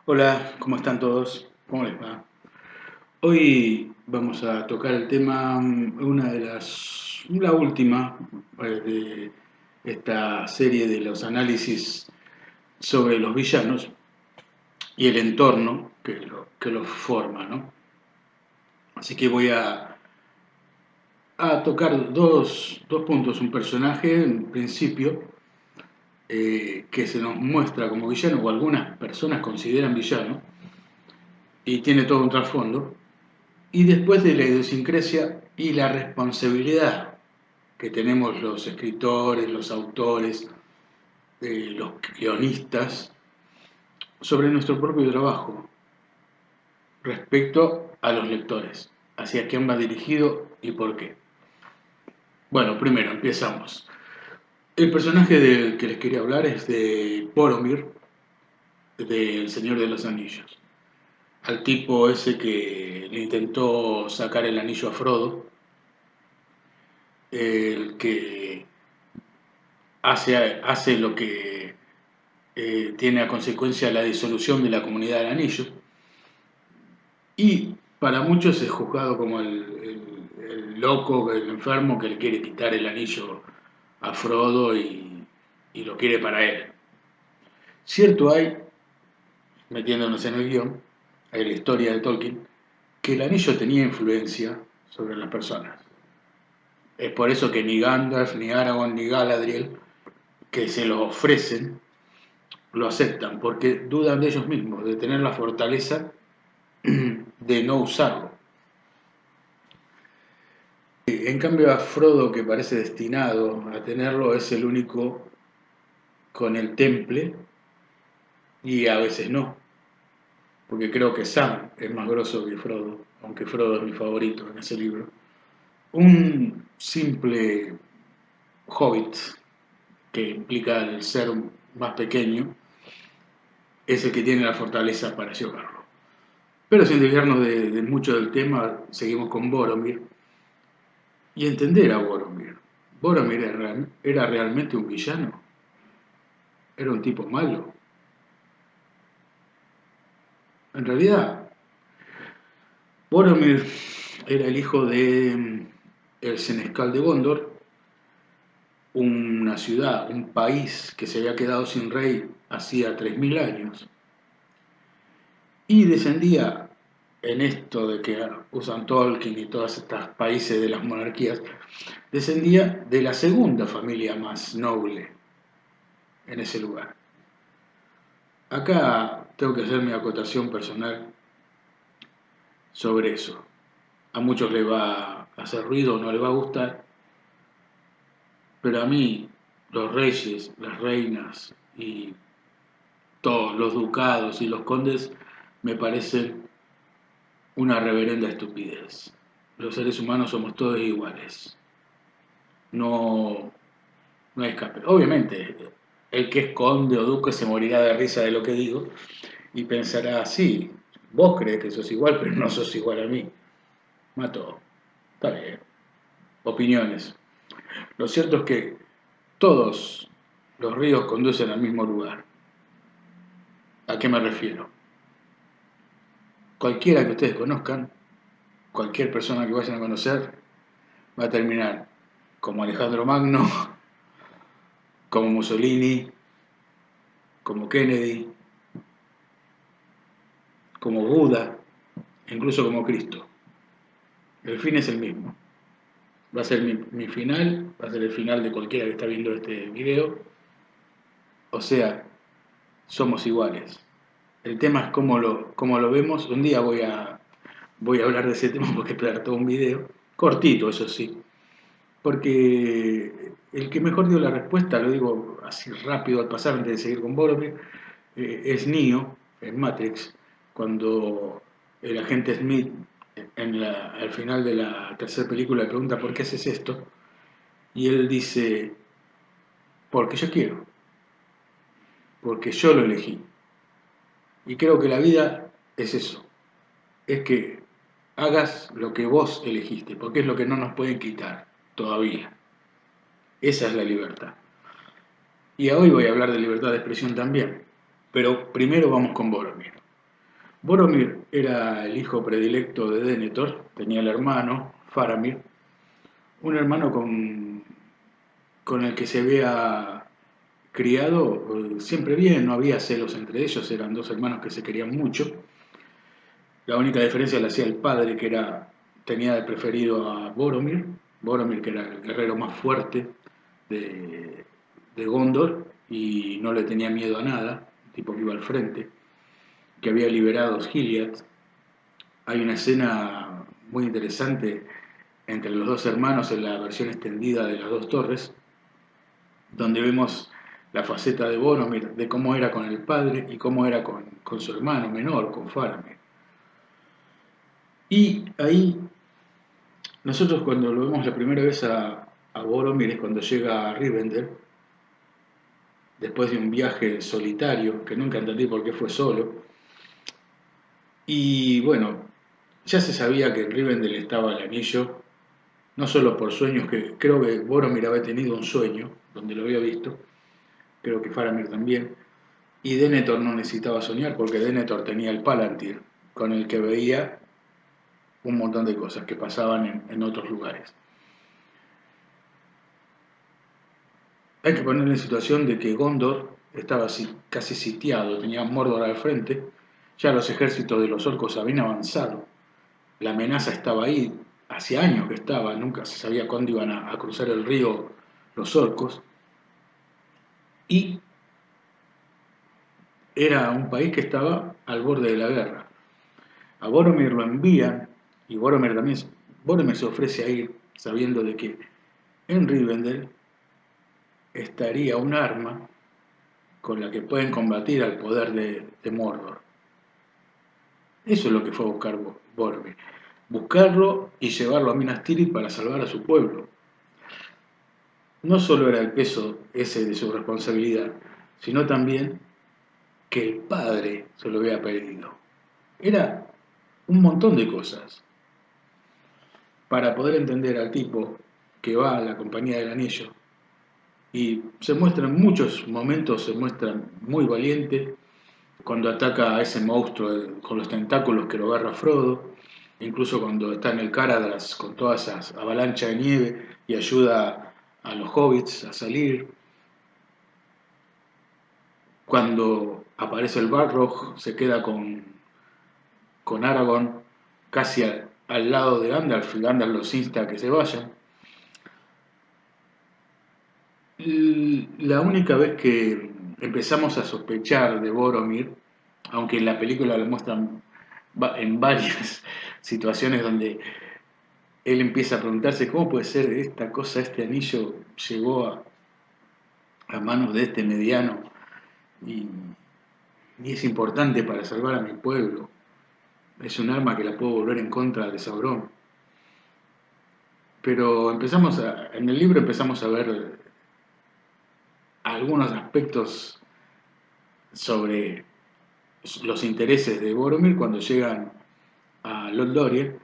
Hola, ¿cómo están todos? ¿Cómo les va? Hoy vamos a tocar el tema, la última de esta serie de los análisis sobre los villanos y el entorno que los forma, ¿no? Así que voy a tocar dos puntos. Un personaje, en principio, que se nos muestra como villano, o algunas personas consideran villano, y tiene todo un trasfondo. Y después de la idiosincrasia y la responsabilidad que tenemos los escritores, los autores, los guionistas, sobre nuestro propio trabajo respecto a los lectores, hacia quién va dirigido y por qué. Bueno, primero empezamos. El personaje del que les quería hablar es de Boromir, del Señor de los Anillos. Al tipo ese que le intentó sacar el anillo a Frodo, el que hace lo que tiene a consecuencia la disolución de la comunidad del anillo, y para muchos es juzgado como el loco, el enfermo que le quiere quitar el anillo a Frodo y lo quiere para él. Cierto hay, metiéndonos en el guión, en la historia de Tolkien, que el anillo tenía influencia sobre las personas. Es por eso que ni Gandalf, ni Aragorn, ni Galadriel, que se lo ofrecen, lo aceptan, porque dudan de ellos mismos, de tener la fortaleza de no usarlo. En cambio a Frodo, que parece destinado a tenerlo, es el único con el temple, y a veces no, porque creo que Sam es más grosso que Frodo, aunque Frodo es mi favorito en ese libro. Un simple hobbit, que implica el ser más pequeño, es el que tiene la fortaleza para llevarlo. Pero sin desviarnos de mucho del tema, seguimos con Boromir y entender a Boromir. Boromir era realmente un villano, era un tipo malo. En realidad, Boromir era el hijo de el senescal de Gondor, una ciudad, un país que se había quedado sin rey hacía 3000 años, y descendía en esto de que usan Tolkien y todos estos países de las monarquías, descendía de la segunda familia más noble en ese lugar. Acá tengo que hacer mi acotación personal sobre eso. A muchos les va a hacer ruido, no les va a gustar, pero a mí los reyes, las reinas y todos los ducados y los condes me parecen una reverenda estupidez. Los seres humanos somos todos iguales. No, no hay escape. Obviamente, el que es conde o duque se morirá de risa de lo que digo y pensará, sí, vos crees que sos igual, pero no sos igual a mí. Mato. Está bien. Opiniones. Lo cierto es que todos los ríos conducen al mismo lugar. ¿A qué me refiero? Cualquiera que ustedes conozcan, cualquier persona que vayan a conocer, va a terminar como Alejandro Magno, como Mussolini, como Kennedy, como Buda, incluso como Cristo. El fin es el mismo. Va a ser mi final, va a ser el final de cualquiera que está viendo este video. O sea, somos iguales. El tema es cómo lo vemos. Un día voy a hablar de ese tema porque es todo un video. Cortito, eso sí. Porque el que mejor dio la respuesta, lo digo así rápido al pasar antes de seguir con Boromir, es Neo en Matrix, cuando el agente Smith al final de la tercera película le pregunta ¿por qué haces esto? Y él dice, porque yo quiero, porque yo lo elegí. Y creo que la vida es eso, es que hagas lo que vos elegiste, porque es lo que no nos pueden quitar todavía. Esa es la libertad. Y hoy voy a hablar de libertad de expresión también, pero primero vamos con Boromir. Boromir era el hijo predilecto de Denethor, tenía el hermano, Faramir, un hermano con el que se había criado siempre bien, no había celos entre ellos, eran dos hermanos que se querían mucho. La única diferencia la hacía el padre, que tenía de preferido a Boromir, Boromir que era el guerrero más fuerte de, de Gondor y no le tenía miedo a nada, tipo que iba al frente, que había liberado Gilead. Hay una escena muy interesante entre los dos hermanos en la versión extendida de las dos torres, donde vemos la faceta de Boromir, de cómo era con el padre y cómo era con su hermano menor, con Faramir. Y ahí, nosotros cuando lo vemos la primera vez a Boromir es cuando llega a Rivendell, después de un viaje solitario, que nunca entendí por qué fue solo. Y bueno, ya se sabía que en Rivendell estaba el anillo, no solo por sueños, que creo que Boromir había tenido un sueño, donde lo había visto, creo que Faramir también, y Denethor no necesitaba soñar porque Denethor tenía el Palantir, con el que veía un montón de cosas que pasaban en otros lugares. Hay que poner en situación de que Gondor estaba casi sitiado, tenía Mordor al frente, ya los ejércitos de los orcos habían avanzado, la amenaza estaba ahí, hacía años que estaba, nunca se sabía cuándo iban a cruzar el río los orcos, y era un país que estaba al borde de la guerra. A Boromir lo envían, y Boromir también, Boromir se ofrece a ir sabiendo de que en Rivendell estaría un arma con la que pueden combatir al poder de Mordor. Eso es lo que fue a buscar Boromir. Buscarlo y llevarlo a Minas Tirith para salvar a su pueblo. No solo era el peso ese de su responsabilidad, sino también que el padre se lo había pedido. Era un montón de cosas para poder entender al tipo que va a la compañía del anillo. Y se muestra en muchos momentos, se muestra muy valiente cuando ataca a ese monstruo con los tentáculos que lo agarra Frodo, incluso cuando está en el Caradhras con todas esas avalanchas de nieve y ayuda a los hobbits a salir. Cuando aparece el Balrog, se queda con Aragorn casi al lado de Gandalf y Gandalf los insta a que se vayan. La única vez que empezamos a sospechar de Boromir, aunque en la película lo muestran en varias situaciones donde él empieza a preguntarse cómo puede ser esta cosa, este anillo llegó a manos de este mediano y, y es importante para salvar a mi pueblo. Es un arma que la puedo volver en contra de Sauron. Pero en el libro empezamos a ver algunos aspectos sobre los intereses de Boromir cuando llegan a Lothlórien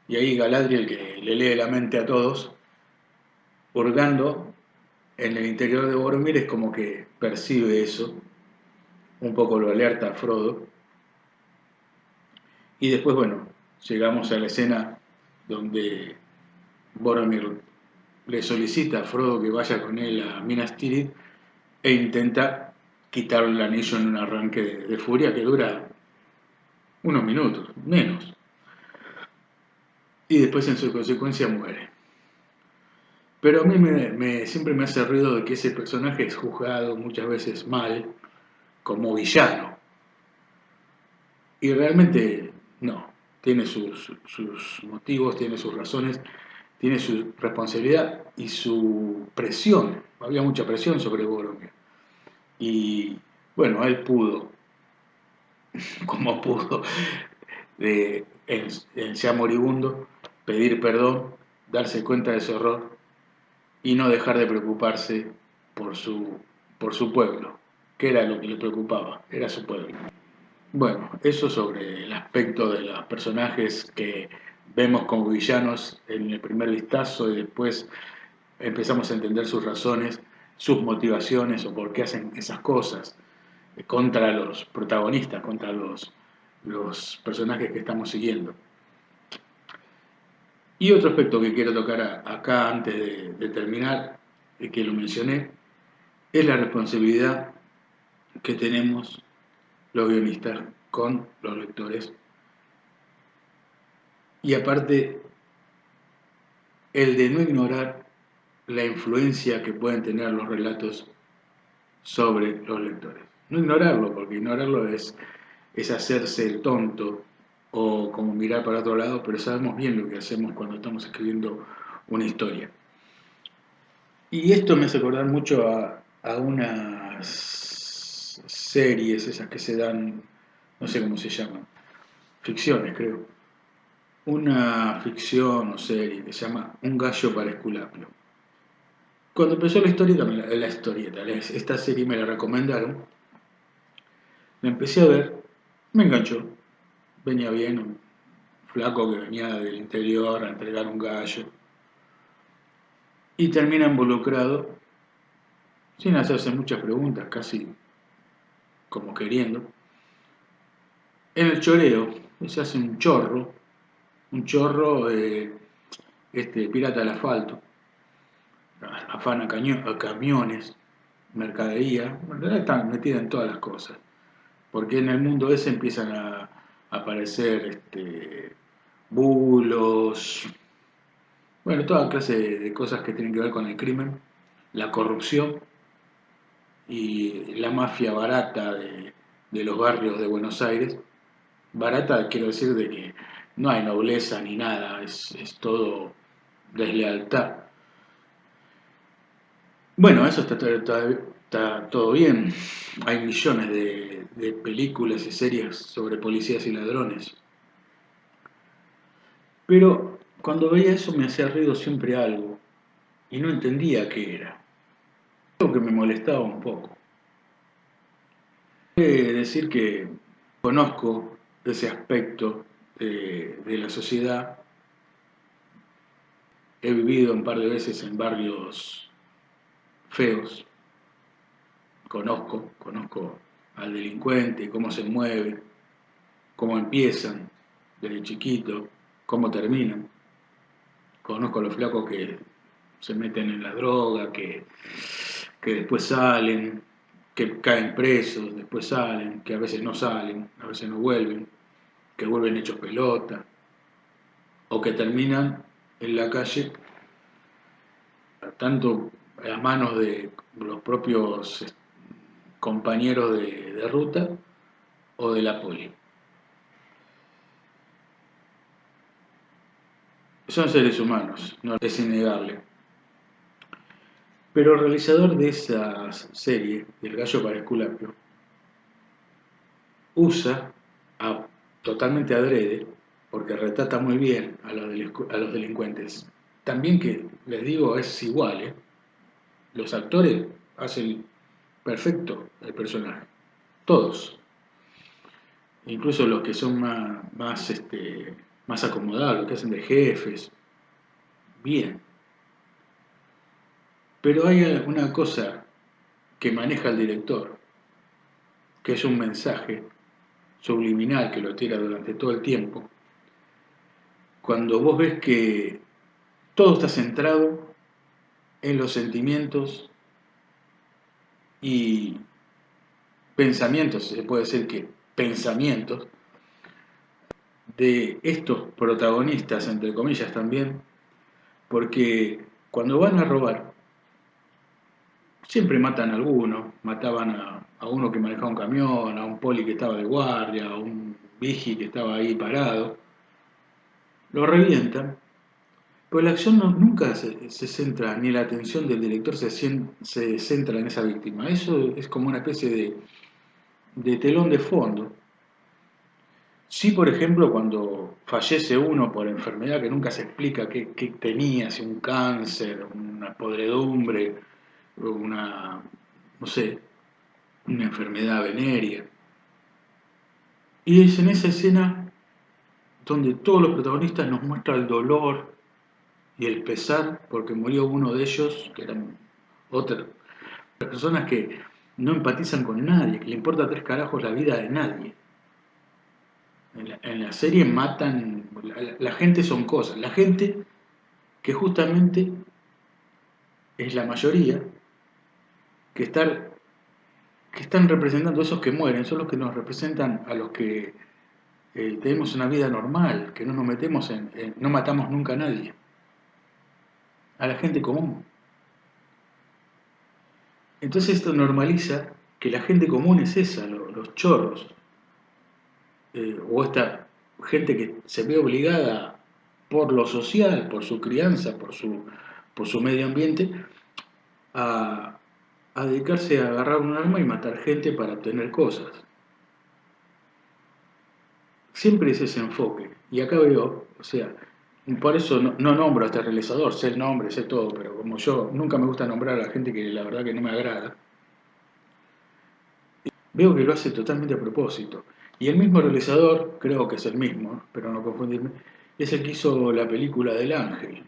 y ahí Galadriel, que le lee la mente a todos, hurgando en el interior de Boromir, es como que percibe eso, un poco lo alerta a Frodo. Y después, bueno, llegamos a la escena donde Boromir le solicita a Frodo que vaya con él a Minas Tirith e intenta quitarle el anillo en un arranque de furia que dura unos minutos, menos. Y después en su consecuencia muere. Pero a mí siempre me hace ruido de que ese personaje es juzgado muchas veces mal como villano. Y realmente no. Tiene sus motivos, tiene sus razones, tiene su responsabilidad y su presión. Había mucha presión sobre Boromir. Y bueno, él pudo, como pudo, en ya moribundo, pedir perdón, darse cuenta de su error y no dejar de preocuparse por por su pueblo, que era lo que le preocupaba, era su pueblo. Bueno, eso sobre el aspecto de los personajes que vemos como villanos en el primer vistazo y después empezamos a entender sus razones, sus motivaciones o por qué hacen esas cosas contra los protagonistas, contra los personajes que estamos siguiendo. Y otro aspecto que quiero tocar acá antes de terminar, que lo mencioné, es la responsabilidad que tenemos los guionistas con los lectores. Y aparte, el de no ignorar la influencia que pueden tener los relatos sobre los lectores. No ignorarlo, porque ignorarlo es hacerse el tonto o como mirar para otro lado, pero sabemos bien lo que hacemos cuando estamos escribiendo una historia. Y esto me hace acordar mucho a unas series, esas que se dan, no sé cómo se llaman, ficciones creo. Una ficción o serie que se llama Un gallo para Esculapio. Cuando empezó la historieta, esta serie me la recomendaron, la empecé a ver, me enganchó, venía bien, un flaco que venía del interior a entregar un gallo, y termina involucrado, sin hacerse muchas preguntas, casi como queriendo, en el choreo. Se hace un chorro pirata del asfalto, afana camiones, mercadería, en realidad están metidas en todas las cosas, porque en el mundo ese empiezan a aparecer bulos, bueno, toda clase de cosas que tienen que ver con el crimen, la corrupción y la mafia barata de los barrios de Buenos Aires. Barata quiero decir de que no hay nobleza ni nada, es todo deslealtad. Bueno, eso está todo bien. Hay millones de películas y series sobre policías y ladrones. Pero cuando veía eso me hacía ruido siempre algo y no entendía qué era. Algo que me molestaba un poco. Decir que conozco ese aspecto de la sociedad. He vivido un par de veces en barrios feos. Conozco al delincuente, cómo se mueve, cómo empiezan desde chiquito, cómo terminan. Conozco a los flacos que se meten en la droga, que después salen, que caen presos, después salen, que a veces no salen, a veces no vuelven, que vuelven hechos pelota, o que terminan en la calle, tanto a manos de los propios compañeros de ruta o de la poli. Son seres humanos, no es innegable. Pero el realizador de esa serie, del gallo para Esculapio, usa totalmente adrede, porque retrata muy bien a los delincuentes. También que, les digo, es igual, ¿eh? Los actores hacen perfecto el personaje, todos, incluso los que son más acomodados, los que hacen de jefes, bien. Pero hay una cosa que maneja el director, que es un mensaje subliminal que lo tira durante todo el tiempo, cuando vos ves que todo está centrado en los sentimientos y pensamientos, se puede decir que pensamientos, de estos protagonistas, entre comillas también, porque cuando van a robar, siempre matan a alguno, mataban a uno que manejaba un camión, a un poli que estaba de guardia, a un vigi que estaba ahí parado, lo revientan, pero la acción nunca se centra, ni la atención del director se centra en esa víctima. Eso es como una especie de telón de fondo. Sí, por ejemplo, cuando fallece uno por enfermedad que nunca se explica qué tenía, si un cáncer, una podredumbre, no sé, una enfermedad venérea. Y es en esa escena donde todos los protagonistas nos muestran el dolor y el pesar porque murió uno de ellos, que eran otras personas que no empatizan con nadie, que le importa tres carajos la vida de nadie. En la serie matan, la gente son cosas, la gente que justamente es la mayoría, que, estar, que están representando esos que mueren, son los que nos representan a los que tenemos una vida normal, que no nos metemos no matamos nunca a nadie, a la gente común. Entonces esto normaliza que la gente común es esa, los chorros, o esta gente que se ve obligada por lo social, por su crianza, por su medio ambiente, a, a dedicarse a agarrar un arma y matar gente para obtener cosas. Siempre es ese enfoque. Y acá veo, o sea, por eso no nombro a este realizador, sé el nombre, sé todo, pero como yo nunca me gusta nombrar a la gente que la verdad que no me agrada, veo que lo hace totalmente a propósito. Y el mismo realizador, creo que es el mismo, pero no confundirme, es el que hizo la película del Ángel,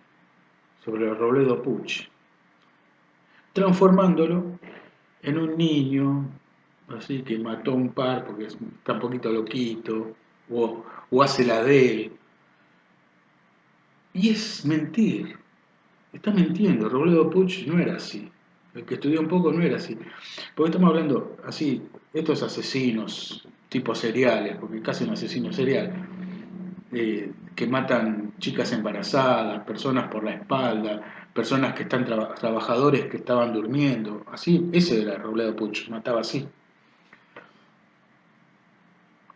sobre Robledo Puch, transformándolo en un niño, así que mató un par porque está un poquito loquito, o hace la de él. Y es mentir, está mintiendo. Robledo Puch no era así. El que estudió un poco no era así. Porque estamos hablando así, estos asesinos, tipos seriales, porque casi un asesino serial, que matan chicas embarazadas, personas por la espalda, personas que están trabajadores que estaban durmiendo, así, ese era Robledo Puch, mataba así.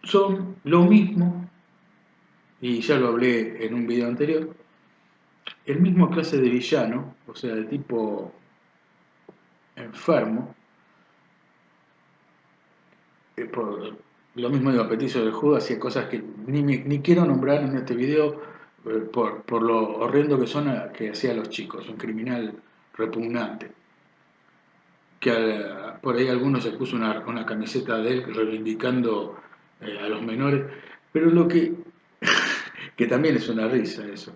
Son lo mismo, y ya lo hablé en un video anterior, el mismo clase de villano, o sea, de tipo enfermo, por lo mismo digo, Peticio de Judas, hacía cosas que ni quiero nombrar en este video por lo horrendo que son que hacía a los chicos, un criminal repugnante. Que por ahí algunos se puso una camiseta de él reivindicando a los menores, pero lo que también es una risa eso.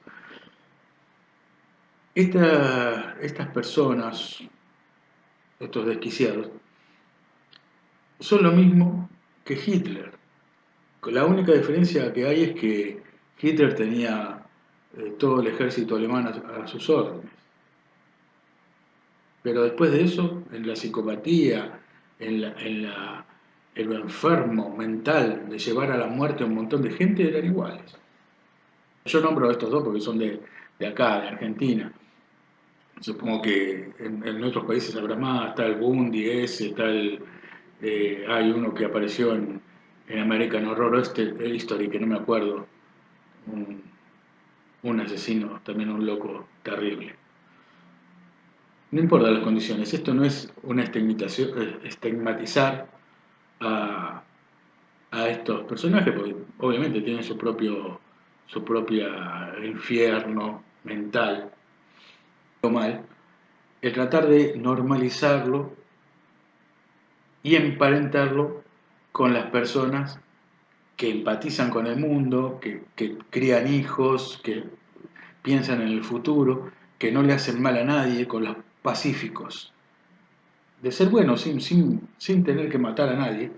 Estas personas, estos desquiciados, son lo mismo que Hitler. La única diferencia que hay es que Hitler tenía todo el ejército alemán a sus órdenes. Pero después de eso, en la psicopatía, en lo enfermo mental de llevar a la muerte a un montón de gente, eran iguales. Yo nombro a estos dos porque son de acá, de Argentina. Supongo que en otros países habrá más, está el Bundy ese, hay uno que apareció en American Horror History, que no me acuerdo, un, un asesino, también un loco terrible. No importa las condiciones, esto no es una estigmatizar a, a estos personajes, porque obviamente tienen su propia infierno mental o mal, el tratar de normalizarlo y emparentarlo con las personas que empatizan con el mundo, que crían hijos, que piensan en el futuro, que no le hacen mal a nadie, con los pacíficos. De ser buenos sin tener que matar a nadie.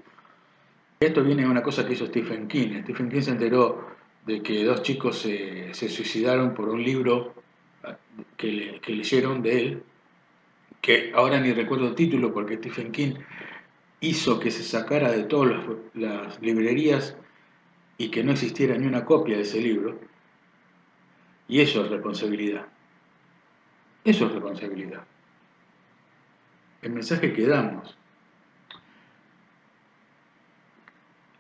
Esto viene de una cosa que hizo Stephen King. Stephen King se enteró de que dos chicos se suicidaron por un libro que leyeron de él, que ahora ni recuerdo el título porque Stephen King hizo que se sacara de todas las librerías y que no existiera ni una copia de ese libro. Y eso es responsabilidad. Eso es responsabilidad. El mensaje que damos.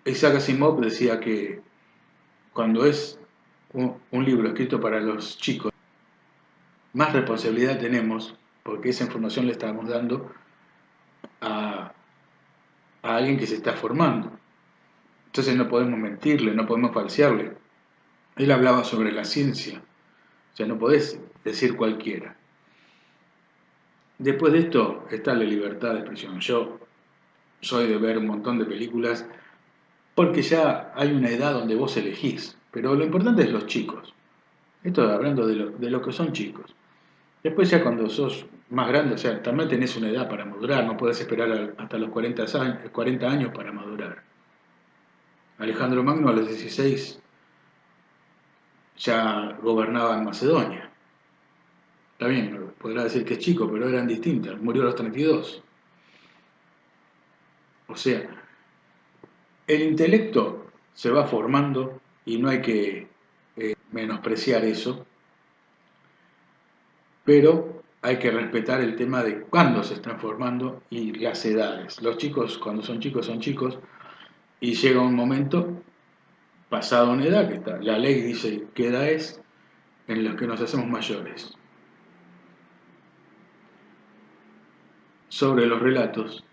Isaac Asimov decía que cuando es un libro escrito para los chicos, más responsabilidad tenemos porque esa información le estamos dando a, a alguien que se está formando. Entonces no podemos mentirle, no podemos falsearle. Él hablaba sobre la ciencia, o sea, no podés decir cualquiera. Después de esto está la libertad de expresión. Yo soy de ver un montón de películas porque ya hay una edad donde vos elegís, pero lo importante es los chicos. Esto hablando de lo que son chicos. Después ya cuando sos más grande, o sea, también tenés una edad para madurar, no podés esperar hasta los 40 años para madurar. Alejandro Magno a los 16 ya gobernaba en Macedonia. Está bien, podrá decir que es chico, pero eran distintas. Murió a los 32. O sea, el intelecto se va formando y no hay que menospreciar eso, pero hay que respetar el tema de cuándo se están formando y las edades. Los chicos, cuando son chicos, y llega un momento, pasado una edad, que está, la ley dice qué edad es, en los que nos hacemos mayores. Sobre los relatos,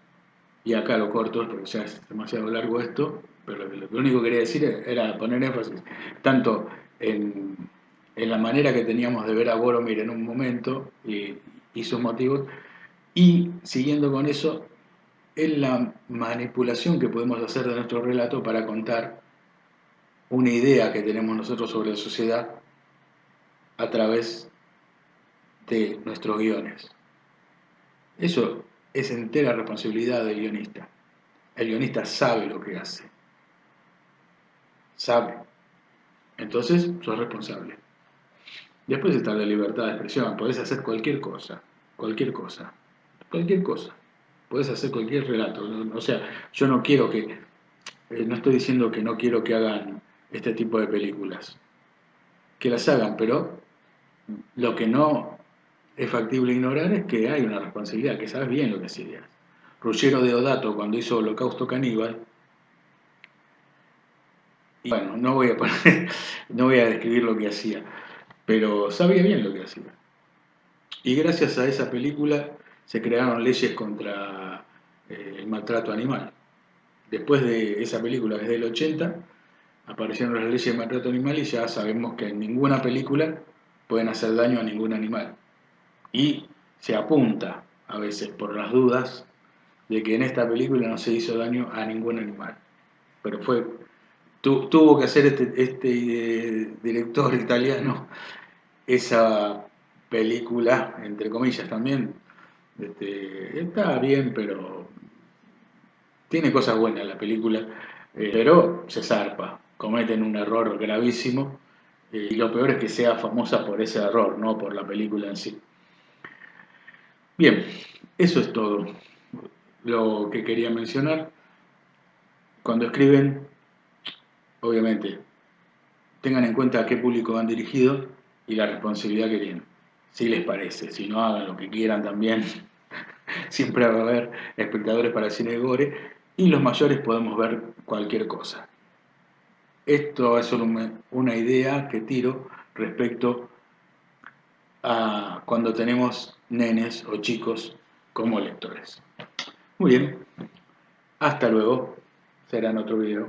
y acá lo corto porque ya es demasiado largo esto, pero lo único que quería decir era poner énfasis tanto en la manera que teníamos de ver a Boromir en un momento y sus motivos, y siguiendo con eso, en la manipulación que podemos hacer de nuestro relato para contar una idea que tenemos nosotros sobre la sociedad a través de nuestros guiones. Eso es entera responsabilidad del guionista. El guionista sabe lo que hace. Sabe. Entonces, sos responsable. Después está la libertad de expresión. Podés hacer cualquier cosa. Cualquier cosa. Cualquier cosa. Podés hacer cualquier relato. O sea, yo no quiero que... no estoy diciendo que no quiero que hagan este tipo de películas. Que las hagan, pero lo que no es factible ignorar es que hay una responsabilidad, que sabes bien lo que hacías. Ruggero Deodato, cuando hizo Holocausto Caníbal, y bueno, no voy a poner, no voy a describir lo que hacía, pero sabía bien lo que hacía. Y gracias a esa película se crearon leyes contra el maltrato animal. Después de esa película, desde el 80, aparecieron las leyes de maltrato animal y ya sabemos que en ninguna película pueden hacer daño a ningún animal. Y se apunta, a veces por las dudas, de que en esta película no se hizo daño a ningún animal. Pero tuvo que hacer este director italiano esa película, entre comillas también. Está bien, pero tiene cosas buenas la película, pero se zarpa, cometen un error gravísimo, y lo peor es que sea famosa por ese error, no por la película en sí. Bien, eso es todo lo que quería mencionar. Cuando escriben, obviamente, tengan en cuenta a qué público van dirigido y la responsabilidad que tienen. Si les parece, si no, hagan lo que quieran también. Siempre va a haber espectadores para el cine de gore y los mayores podemos ver cualquier cosa. Esto es solo una idea que tiro respecto a cuando tenemos nenes o chicos como lectores. Muy bien, hasta luego, será en otro video.